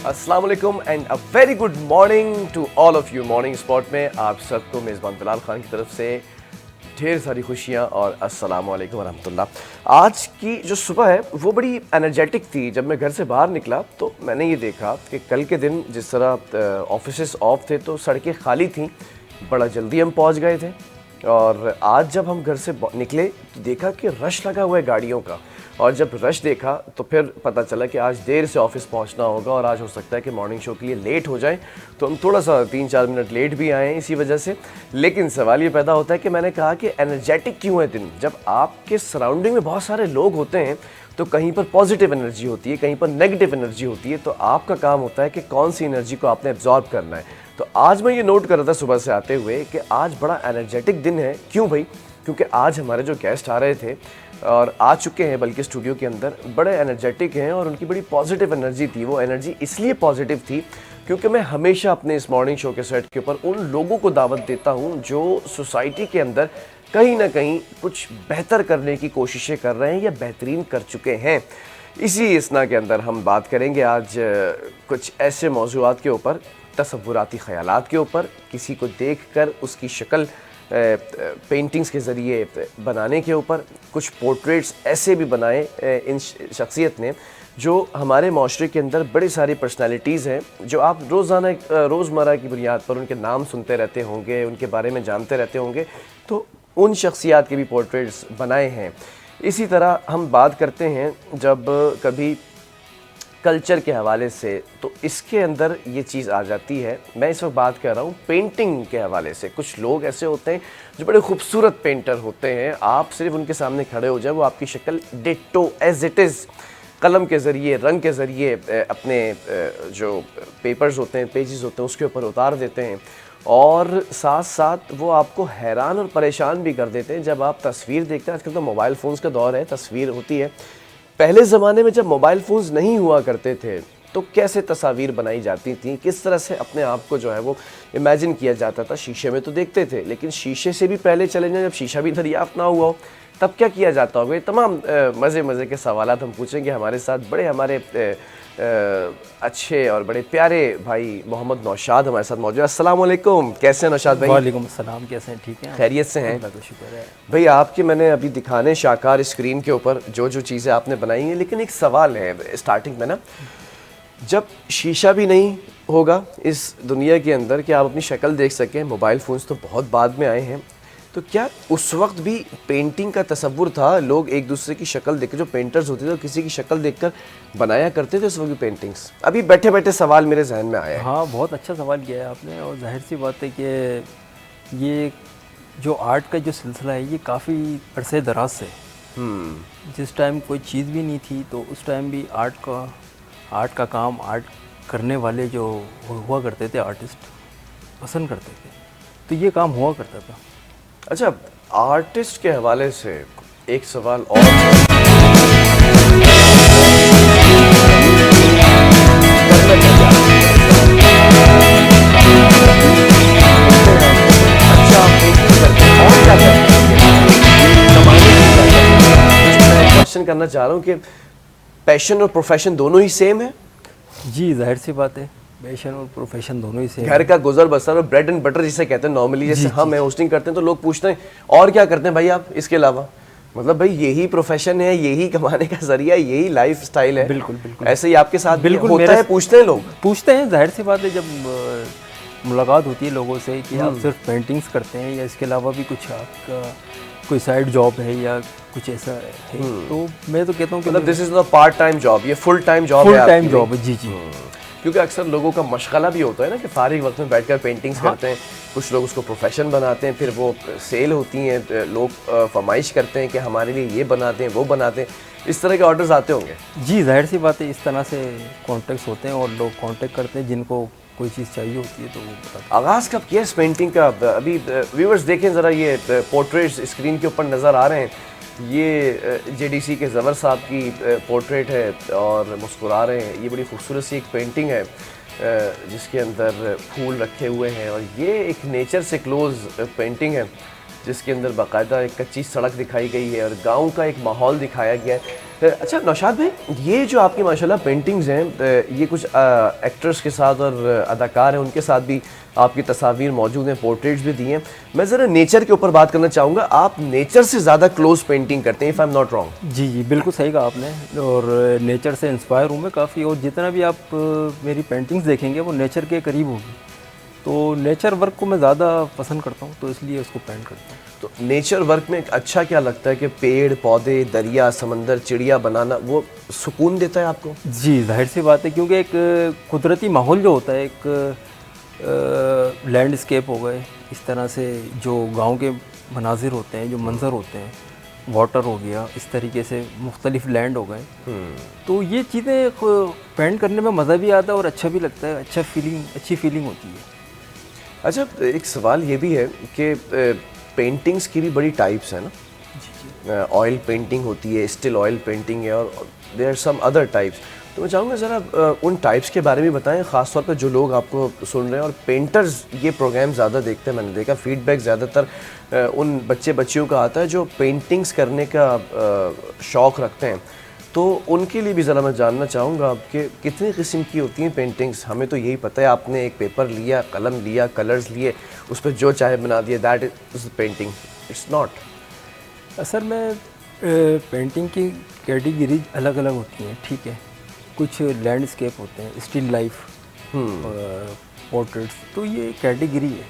अस्सलाम वालेकुम and a very good morning to all of you. Morning spot में आप सबको मेज़बान बिलाल खान की तरफ से ढेर सारी खुशियाँ और अस्सलाम वालेकुम रहमतुल्लाह। आज की जो सुबह है वो बड़ी एनर्जेटिक थी। जब मैं घर से बाहर निकला तो मैंने ये देखा कि कल के दिन जिस तरह ऑफिसेस ऑफ थे तो सड़कें खाली थीं, बड़ा जल्दी हम पहुंच गए थे। और आज जब हम घर से निकले तो देखा कि रश लगा हुआ है गाड़ियों का, और जब रश देखा तो फिर पता चला कि आज देर से ऑफिस पहुंचना होगा और आज हो सकता है कि मॉर्निंग शो के लिए लेट हो जाए। तो हम थोड़ा सा 3-4 मिनट लेट भी आए हैं इसी वजह से। लेकिन सवाल ये पैदा होता है कि मैंने कहा कि एनर्जेटिक क्यों है दिन। जब आपके सराउंडिंग में बहुत सारे लोग होते हैं तो कहीं पर पॉजिटिव एनर्जी होती है, कहीं पर नेगेटिव एनर्जी होती है। तो आपका काम होता है कि कौन सी एनर्जी को आपने एब्जॉर्ब करना है। तो आज मैं ये नोट कर रहा था सुबह से आते हुए कि आज बड़ा एनर्जेटिक दिन है। क्यों भाई? क्योंकि आज हमारे जो गेस्ट आ रहे थे और आ चुके हैं बल्कि स्टूडियो के अंदर, बड़े एनर्जेटिक हैं और उनकी बड़ी पॉजिटिव एनर्जी थी। वो एनर्जी इसलिए पॉजिटिव थी क्योंकि मैं हमेशा अपने इस मॉर्निंग शो के सेट के ऊपर उन लोगों को दावत देता हूं जो सोसाइटी के अंदर कहीं ना कहीं कुछ बेहतर करने की कोशिशें कर रहे हैं या बेहतरीन कर चुके हैं। इसी इसना के अंदर हम बात करेंगे आज कुछ ऐसे मौज़ूआत के ऊपर, तसव्वुराती ख़यालात के ऊपर, किसी को देखकर उसकी शक्ल पेंटिंग्स के ज़रिए बनाने के ऊपर। कुछ पोर्ट्रेट्स ऐसे भी बनाए इन शख्सियत ने जो हमारे माशरे के अंदर बड़ी सारी पर्सनालिटीज़ हैं जो आप रोज़ाना रोज़मर्रा की बुनियाद पर उनके नाम सुनते रहते होंगे, उनके बारे में जानते रहते होंगे। तो उन शख्सियात के भी पोर्ट्रेट्स बनाए हैं। इसी तरह हम बात करते हैं जब कभी कल्चर के हवाले से, तो इसके अंदर ये चीज़ आ जाती है। मैं इस वक्त बात कर रहा हूँ पेंटिंग के हवाले से। कुछ लोग ऐसे होते हैं जो बड़े खूबसूरत पेंटर होते हैं, आप सिर्फ उनके सामने खड़े हो जाए वो आपकी शक्ल डिट्टो एज इट इज़ कलम के ज़रिए, रंग के ज़रिए अपने जो पेपर्स होते हैं, पेजेस होते हैं, उसके ऊपर उतार देते हैं और साथ साथ वो आपको हैरान और परेशान भी कर देते हैं जब आप तस्वीर देखते हैं। आजकल तो मोबाइल फ़ोन्स का दौर है, तस्वीर होती है। पहले ज़माने में जब मोबाइल फ़ोन्स नहीं हुआ करते थे तो कैसे तस्वीर बनाई जाती थी, किस तरह से अपने आप को जो है वो इमेजिन किया जाता था। शीशे में तो देखते थे, लेकिन शीशे से भी पहले चले जाएं, जब शीशा भी दरियाफ्त ना हुआ हो तब क्या किया जाता होगा। ये तमाम मज़े के सवालात हम पूछेंगे। हमारे साथ बड़े हमारे अच्छे और बड़े प्यारे भाई मोहम्मद नौशाद हमारे साथ मौजूद है। अस्सलाम वालेकुम, कैसे हैं नौशाद भाई? वालेकुम अस्सलाम, कैसे हैं? ठीक हैं, खैरियत से हैं? अल्लाह का शुक्र है भाई आपके मैंने अभी दिखाने शाकार स्क्रीन के ऊपर जो जो चीज़ें आपने बनाई हैं, लेकिन एक सवाल है स्टार्टिंग में ना, जब शीशा भी नहीं होगा इस दुनिया के अंदर कि आप अपनी शक्ल देख सकें, मोबाइल फ़ोन्स तो बहुत बाद में आए हैं, तो क्या उस वक्त भी पेंटिंग का तसव्वुर था? लोग एक दूसरे की शक्ल देख, जो पेंटर्स होते थे किसी की शक्ल देखकर बनाया करते थे उस वक्त की पेंटिंग्स? अभी बैठे बैठे सवाल मेरे जहन में आया है। हाँ, बहुत अच्छा सवाल किया है आपने। और जाहिर सी बात है कि ये जो आर्ट का जो सिलसिला है ये काफ़ी अरसे दराज से, जिस टाइम कोई चीज़ भी नहीं थी तो उस टाइम भी आर्ट का काम, आर्ट करने वाले जो हुआ करते थे आर्टिस्ट पसंद करते थे, तो ये काम हुआ करता था। अच्छा, आर्टिस्ट के हवाले से एक सवाल और है। अच्छा, आप पेंटिंग करते हैं और क्या करते हैं? कमाने के लिए क्या करते हैं? मैं क्वेश्चन करना चाह रहा हूँ कि पैशन और प्रोफेशन दोनों ही सेम है? जी, जाहिर सी बात है, पैशन और प्रोफेशन दोनों ही सेम घर का गुजर बसर और ब्रेड एंड बटर जिसे कहते हैं नॉर्मली, जैसे हम है होस्टिंग करते हैं तो लोग पूछते हैं और क्या करते हैं भाई आप इसके अलावा? मतलब भाई यही प्रोफेशन है, यही कमाने का जरिया, यही लाइफ स्टाइल है। बिल्कुल बिल्कुल ऐसे ही आपके साथ बिल्कुल होता है? पूछते हैं लोग? पूछते हैं, जाहिर सी बात है। जब मुलाकात होती है लोगों से कि आप सिर्फ पेंटिंग्स करते हैं या इसके अलावा भी कुछ आपका कोई साइड जॉब है या कुछ ऐसा है, तो मैं तो कहता हूँ कि मतलब this is not part time job, ये फुल टाइम जॉब है? फुल टाइम जॉब है। जी जी। क्योंकि अक्सर लोगों का मशगला भी होता है ना कि फारिग वक्त में बैठकर पेंटिंग्स करते हैं। कुछ लोग उसको प्रोफेशन बनाते हैं, फिर वो सेल होती हैं, लोग फरमाइश करते हैं कि हमारे लिए ये बनाते हैं, वो बनाते हैं। इस तरह के ऑर्डर्स आते होंगे? जी, जाहिर सी बात है, इस तरह से कॉन्टेक्ट्स होते हैं और लोग कांटेक्ट करते हैं जिनको कोई चीज़ चाहिए होती है तो वो बताते हैं। आगाज़ कब किया इस पेंटिंग का? अभी व्यूअर्स देखें ज़रा, ये पोर्ट्रेट्स स्क्रीन के ऊपर नज़र आ रहे हैं। ये जेडीसी के ज़वर साहब की पोर्ट्रेट है और मुस्कुरा रहे हैं। ये बड़ी खूबसूरत सी एक पेंटिंग है जिसके अंदर फूल रखे हुए हैं, और ये एक नेचर से क्लोज़ पेंटिंग है जिसके अंदर बाकायदा एक कच्ची सड़क दिखाई गई है और गांव का एक माहौल दिखाया गया है। अच्छा नौशाद भाई, ये जो आपकी माशाल्लाह पेंटिंग्स हैं, ये कुछ एक्टर्स के साथ और अदाकार हैं उनके साथ भी आपकी तस्वीर मौजूद हैं, पोर्ट्रेट्स भी दिए हैं। मैं ज़रा नेचर के ऊपर बात करना चाहूँगा, आप नेचर से ज़्यादा क्लोज पेंटिंग करते हैं, if I am not wrong. जी जी बिल्कुल सही कहा आपने, और नेचर से इंस्पायर हूँ मैं काफ़ी, और जितना भी आप मेरी पेंटिंग्स देखेंगे वो नेचर के करीब होगी, तो नेचर वर्क को मैं ज़्यादा पसंद करता हूँ, तो इसलिए उसको पेंट करता हूँ। तो नेचर वर्क में अच्छा क्या लगता है कि पेड़ पौधे, दरिया, समंदर, चिड़िया बनाना वो सुकून देता है आपको? जी जाहिर सी बात है, क्योंकि एक कुदरती माहौल जो होता है, एक लैंडस्केप हो गए, इस तरह से जो गांव के मनाजिर होते हैं, जो मंजर होते हैं, वाटर हो गया, इस तरीके से मुख्तलिफ लैंड हो गए, तो ये चीज़ें पेंट करने में मज़ा भी आता है और अच्छा भी लगता है, अच्छी फीलिंग होती है। अच्छा, एक सवाल ये भी है कि पेंटिंग्स की भी बड़ी टाइप्स हैं ना, ऑयल पेंटिंग होती है, स्टिल ऑयल पेंटिंग है, और there are some other types. तो मैं चाहूँगा ज़रा उन टाइप्स के बारे में बताएं, ख़ास तौर पर जो लोग आपको सुन रहे हैं और पेंटर्स ये प्रोग्राम ज़्यादा देखते हैं। मैंने देखा फीडबैक ज़्यादातर उन बच्चियों का आता है जो पेंटिंग्स करने का शौक़ रखते हैं, तो उनके लिए भी ज़रा मैं जानना चाहूँगा कि कितनी किस्म की होती हैं पेंटिंग्स। हमें तो यही पता है, आपने एक पेपर लिया, कलम लिया, कलर्स लिए, उस पर जो चाहे बना दिया, that is painting, it's not. असल में पेंटिंग की कैटेगरीज अलग अलग होती हैं, ठीक है, कुछ लैंडस्केप होते हैं, स्टिल लाइफ, पोर्ट्रेट्स, तो ये कैटेगरी है,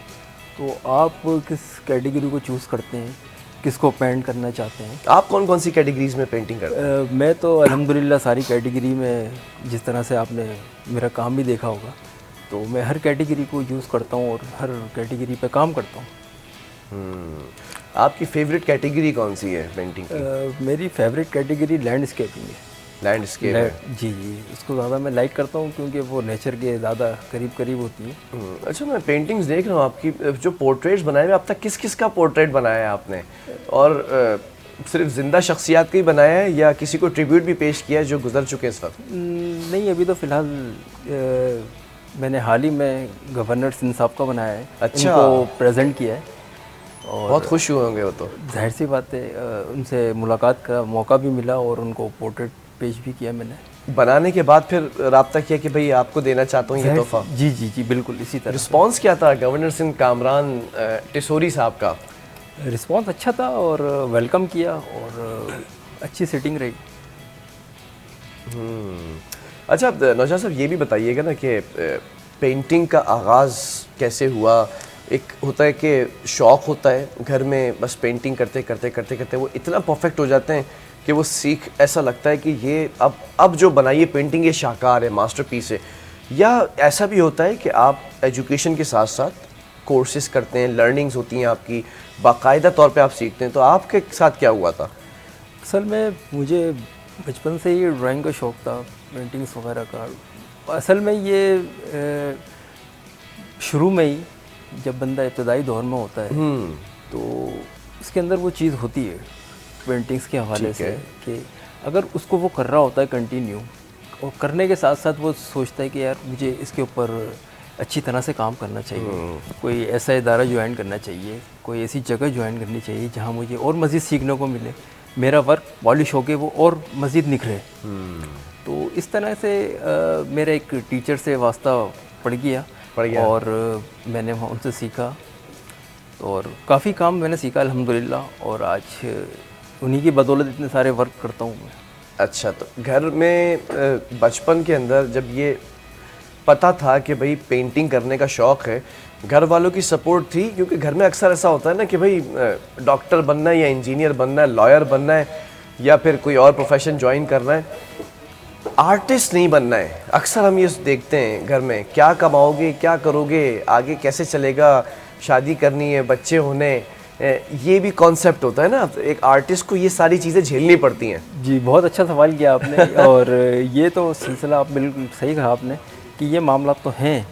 तो आप किस कैटेगरी को चूज़ करते हैं, किसको पेंट करना चाहते हैं। आप कौन कौन सी कैटेगरीज में पेंटिंग करते हैं? मैं तो अल्हम्दुलिल्लाह सारी कैटेगरी में, जिस तरह से आपने मेरा काम भी देखा होगा, तो मैं हर कैटेगरी को यूज़ करता हूँ और हर कैटेगरी पे काम करता हूँ। आपकी फेवरेट कैटेगरी कौन सी है पेंटिंग की? मेरी फेवरेट कैटेगरी लैंडस्केपिंग है। लैंडस्केप है। जी जी, उसको ज़्यादा मैं लाइक करता हूँ क्योंकि वो नेचर के ज़्यादा करीब होती है। अच्छा, मैं पेंटिंग्स देख रहा हूँ आपकी, जो पोर्ट्रेट्स बनाए हुए, अब तक किस किस का पोर्ट्रेट बनाया है आपने, और सिर्फ जिंदा शख्सियात का ही बनाया है या किसी को ट्रिब्यूट भी पेश किया है जो गुजर चुके हैं इस वक्त? नहीं, अभी तो फ़िलहाल मैंने हाल ही में गवर्नर सिंध साहब का बनाया है। अच्छा, उनको प्रेजेंट किया है और बहुत खुश हुए होंगे वो तो। जाहिर सी बात है, उनसे मुलाकात का मौका भी मिला और उनको पोर्ट्रेट पेश भी किया मैंने। बनाने के बाद फिर रब्ता किया कि भाई आपको देना चाहता हूँ ये तोहफा? जी जी जी बिल्कुल इसी तरह। रिस्पॉन्स क्या था गवर्नर सिंध कामरान टिसोरी साहब का? रिस्पॉन्स अच्छा था और वेलकम किया और अच्छी सेटिंग रही। अच्छा नौशाद साहब, ये भी बताइएगा ना कि पेंटिंग का आगाज़ कैसे हुआ? एक होता है कि शौक़ होता है घर में, बस पेंटिंग करते करते वो इतना परफेक्ट हो जाते हैं कि वो सीख, ऐसा लगता है कि ये अब जो बनाई है पेंटिंग ये शाहकार है, मास्टरपीस है। या ऐसा भी होता है कि आप एजुकेशन के साथ साथ कोर्सेज करते हैं, लर्निंग्स होती हैं आपकी, बाकायदा तौर पे आप सीखते हैं, तो आपके साथ क्या हुआ था? असल में मुझे बचपन से ही ड्राइंग का शौक़ था, पेंटिंग्स वगैरह का। असल में ये शुरू में ही जब बंदा इब्तदाई दौर में होता है तो उसके अंदर वो चीज़ होती है पेंटिंग्स के हवाले से कि अगर उसको वो कर रहा होता है कंटिन्यू, और करने के साथ साथ वो सोचता है कि यार मुझे इसके ऊपर अच्छी तरह से काम करना चाहिए, कोई ऐसा इदारा ज्वाइन करना चाहिए, कोई ऐसी जगह ज्वाइन करनी चाहिए जहाँ मुझे और मज़ीद सीखने को मिले, मेरा वर्क पॉलिश होके वो और मज़ीद निखरे। तो इस तरह से मेरा एक टीचर से वास्ता पड़ गया और मैंने वहाँ उनसे सीखा और काफ़ी काम मैंने सीखा अल्हम्दुलिल्लाह, और आज उन्हीं की बदौलत इतने सारे वर्क करता हूँ मैं। अच्छा, तो घर में बचपन के अंदर जब ये पता था कि भाई पेंटिंग करने का शौक़ है, घर वालों की सपोर्ट थी? क्योंकि घर में अक्सर ऐसा होता है ना कि भाई डॉक्टर बनना है या इंजीनियर बनना है, लॉयर बनना है या फिर कोई और प्रोफेशन ज्वाइन करना है, आर्टिस्ट नहीं बनना है। अक्सर हम ये देखते हैं घर में, क्या कमाओगे, क्या करोगे, आगे कैसे चलेगा, शादी करनी है, बच्चे होने, ये भी कॉन्सेप्ट होता है ना, एक आर्टिस्ट को ये सारी चीज़ें झेलनी पड़ती हैं। जी, बहुत अच्छा सवाल किया आपने और ये तो सिलसिला आप बिल्कुल सही कहा आपने कि ये मामला तो हैं,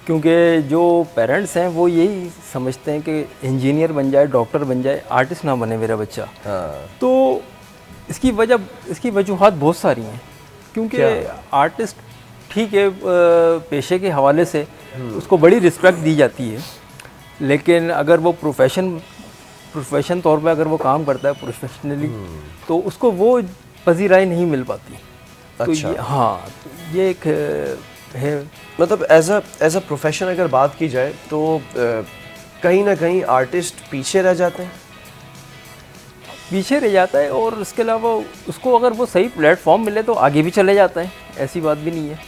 क्योंकि जो पेरेंट्स हैं वो यही समझते हैं कि इंजीनियर बन जाए, डॉक्टर बन जाए, आर्टिस्ट ना बने मेरा बच्चा। तो इसकी वजूहात बहुत सारी हैं, क्योंकि आर्टिस्ट ठीक है पेशे के हवाले से उसको बड़ी रिस्पेक्ट दी जाती है, लेकिन अगर वो प्रोफेशन तौर पे अगर वो काम करता है प्रोफेशनली, तो उसको वो पजीराई नहीं मिल पाती। तो अच्छा। ये हाँ, तो ये एक है। मतलब एज अ प्रोफेशन अगर बात की जाए तो कहीं ना कहीं आर्टिस्ट पीछे रह जाते हैं। पीछे रह जाता है, और इसके अलावा उसको अगर वो सही प्लेटफॉर्म मिले तो आगे भी चले जाता है। ऐसी बात भी नहीं है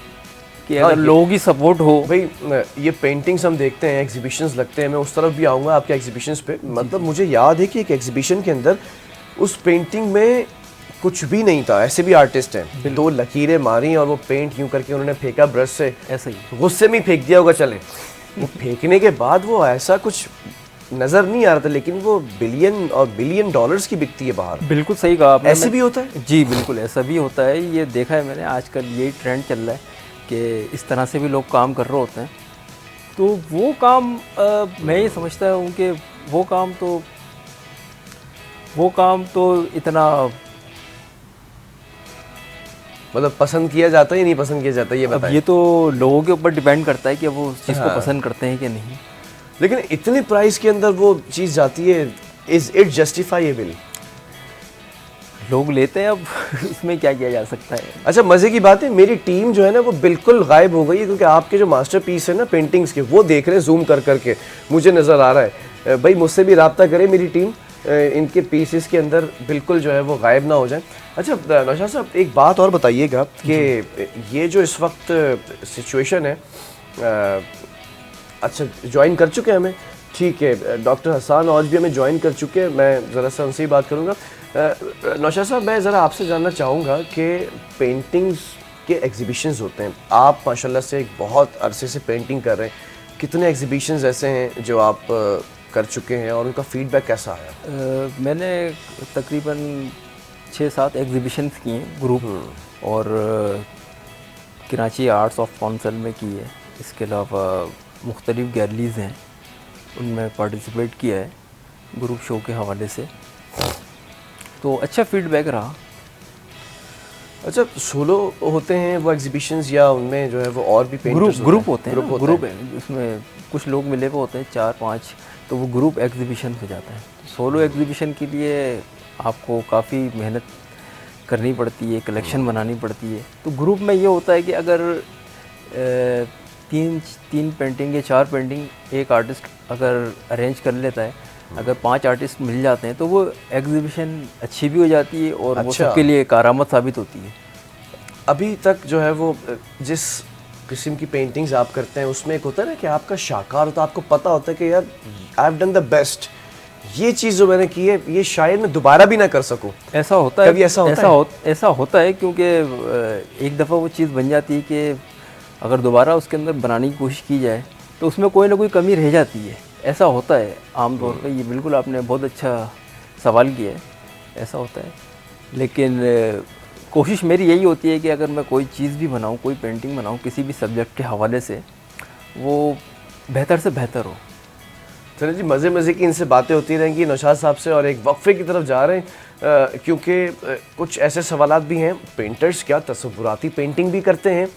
कि हाँ, अगर लोगों की सपोर्ट हो। भाई ये पेंटिंग्स हम देखते हैं, एग्जीबिशंस लगते हैं, मैं उस तरफ भी आऊँगा आपके एग्जीबिशंस पे। मतलब मुझे याद है कि एक एग्जीबिशन के अंदर उस पेंटिंग में कुछ भी नहीं था, ऐसे भी आर्टिस्ट हैं, 2 लकीरें मारी और वो पेंट यूं करके उन्होंने फेंका ब्रश से, ऐसा ही गुस्से में ही फेंक दिया होगा चले। वो फेंकने के बाद वो ऐसा कुछ नज़र नहीं आ रहा था, लेकिन वो बिलियन और बिलियन डॉलर्स की बिकती है बाहर। बिल्कुल सही कहा आपने। ऐसे भी होता है? जी बिल्कुल, ऐसा भी होता है। ये देखा है मैंने, आजकल यही ट्रेंड चल रहा है कि इस तरह से भी लोग काम कर रहे होते हैं। तो वो काम मैं ये समझता हूँ कि वो काम तो इतना मतलब पसंद किया जाता है या नहीं पसंद किया जाता, ये अब बताएं। ये तो लोगों के ऊपर डिपेंड करता है कि वो उस चीज़ हाँ। को पसंद करते हैं कि नहीं। लेकिन इतने प्राइस के अंदर वो चीज़ जाती है, इज इट जस्टिफाइएबल? लोग लेते हैं, अब इसमें क्या किया जा सकता है। अच्छा, मज़े की बात है, मेरी टीम जो है ना वो बिल्कुल गायब हो गई है, क्योंकि आपके जो मास्टरपीस है ना पेंटिंग्स के, वो देख रहे हैं जूम कर करके, मुझे नज़र आ रहा है। भाई मुझसे भी रब्ता करे मेरी टीम, इनके पीसेस के अंदर बिल्कुल जो है वो गायब ना हो जाए। अच्छा नौशाद साहब, एक बात और बताइएगा कि ये जो इस वक्त सिचुएशन है, अच्छा ज्वाइन कर चुके हैं हमें, ठीक है, डॉक्टर हसन और भी हमें ज्वाइन कर चुके हैं, मैं ज़रा सा उनसे ही बात करूँगा। नौशाद साहब, मैं ज़रा आपसे जानना चाहूँगा कि पेंटिंग्स के एग्जीबिशंस होते हैं, आप माशाल्लाह से एक बहुत अरसे से पेंटिंग कर रहे हैं, कितने एग्जीबिशंस ऐसे हैं जो आप कर चुके हैं और उनका फीडबैक कैसा आया? मैंने तकरीबन 6-7 एग्जीबिशंस किए हैं ग्रुप, और कराची आर्ट्स ऑफ काउंसिल में की है। इसके अलावा मुख्तलिफ गैलरीज़ हैं, उनमें पार्टिसिपेट किया है ग्रुप शो के हवाले से, तो अच्छा फीडबैक रहा। अच्छा, सोलो होते हैं वो एग्जीबिशंस या उनमें जो है वो और भी पेंटर्स ग्रुप होते हैं? ग्रुप है, उसमें कुछ लोग मिले हुए होते हैं 4-5, तो वो ग्रुप एग्जीबिशन हो जाता है। सोलो एग्जीबिशन के लिए आपको काफ़ी मेहनत करनी पड़ती है, कलेक्शन बनानी पड़ती है। तो ग्रुप में ये होता है कि अगर 3 पेंटिंग या 4 पेंटिंग एक आर्टिस्ट अगर अरेंज कर लेता है, अगर 5 आर्टिस्ट मिल जाते हैं तो वो एग्जीबिशन अच्छी भी हो जाती है और वो सबके लिए कारामद साबित होती है। अभी तक जो है वो जिस किस्म की पेंटिंग्स आप करते हैं उसमें एक होता है ना कि आपका शाकार होता है, आपको पता होता है कि यार I have done the best, ये चीज़ जो मैंने की है ये शायद मैं दोबारा भी ना कर सकूं। ऐसा होता है, कभी ऐसा होता है क्योंकि एक दफ़ा वो चीज़ बन जाती है कि अगर दोबारा उसके अंदर बनाने की कोशिश की जाए तो उसमें कोई ना कोई कमी रह जाती है। ऐसा होता है आमतौर पे। ये बिल्कुल आपने बहुत अच्छा सवाल किया है, ऐसा होता है। लेकिन कोशिश मेरी यही होती है कि अगर मैं कोई चीज़ भी बनाऊँ, कोई पेंटिंग बनाऊँ किसी भी सब्जेक्ट के हवाले से, वो बेहतर से बेहतर हो। चलिए जी, मज़े की इनसे बातें होती रहेंगी नौशाद साहब से, और एक वक्फे की तरफ जा रहे हैं क्योंकि कुछ ऐसे सवालात भी हैं। पेंटर्स क्या तसव्वुराती पेंटिंग भी करते हैं?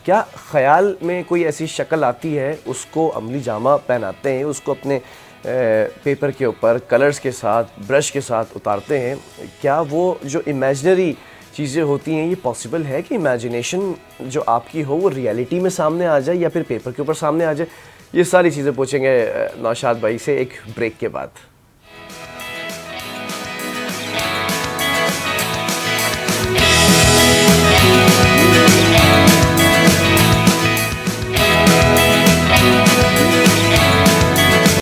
क्या ख़याल में कोई ऐसी शक्ल आती है, उसको अमली जामा पहनाते हैं, उसको अपने पेपर के ऊपर कलर्स के साथ, ब्रश के साथ उतारते हैं? क्या वो जो इमेजिनरी चीज़ें होती हैं, ये पॉसिबल है कि इमेजिनेशन जो आपकी हो वो रियलिटी में सामने आ जाए या फिर पेपर के ऊपर सामने आ जाए? ये सारी चीज़ें पूछेंगे नौशाद भाई से एक ब्रेक के बाद।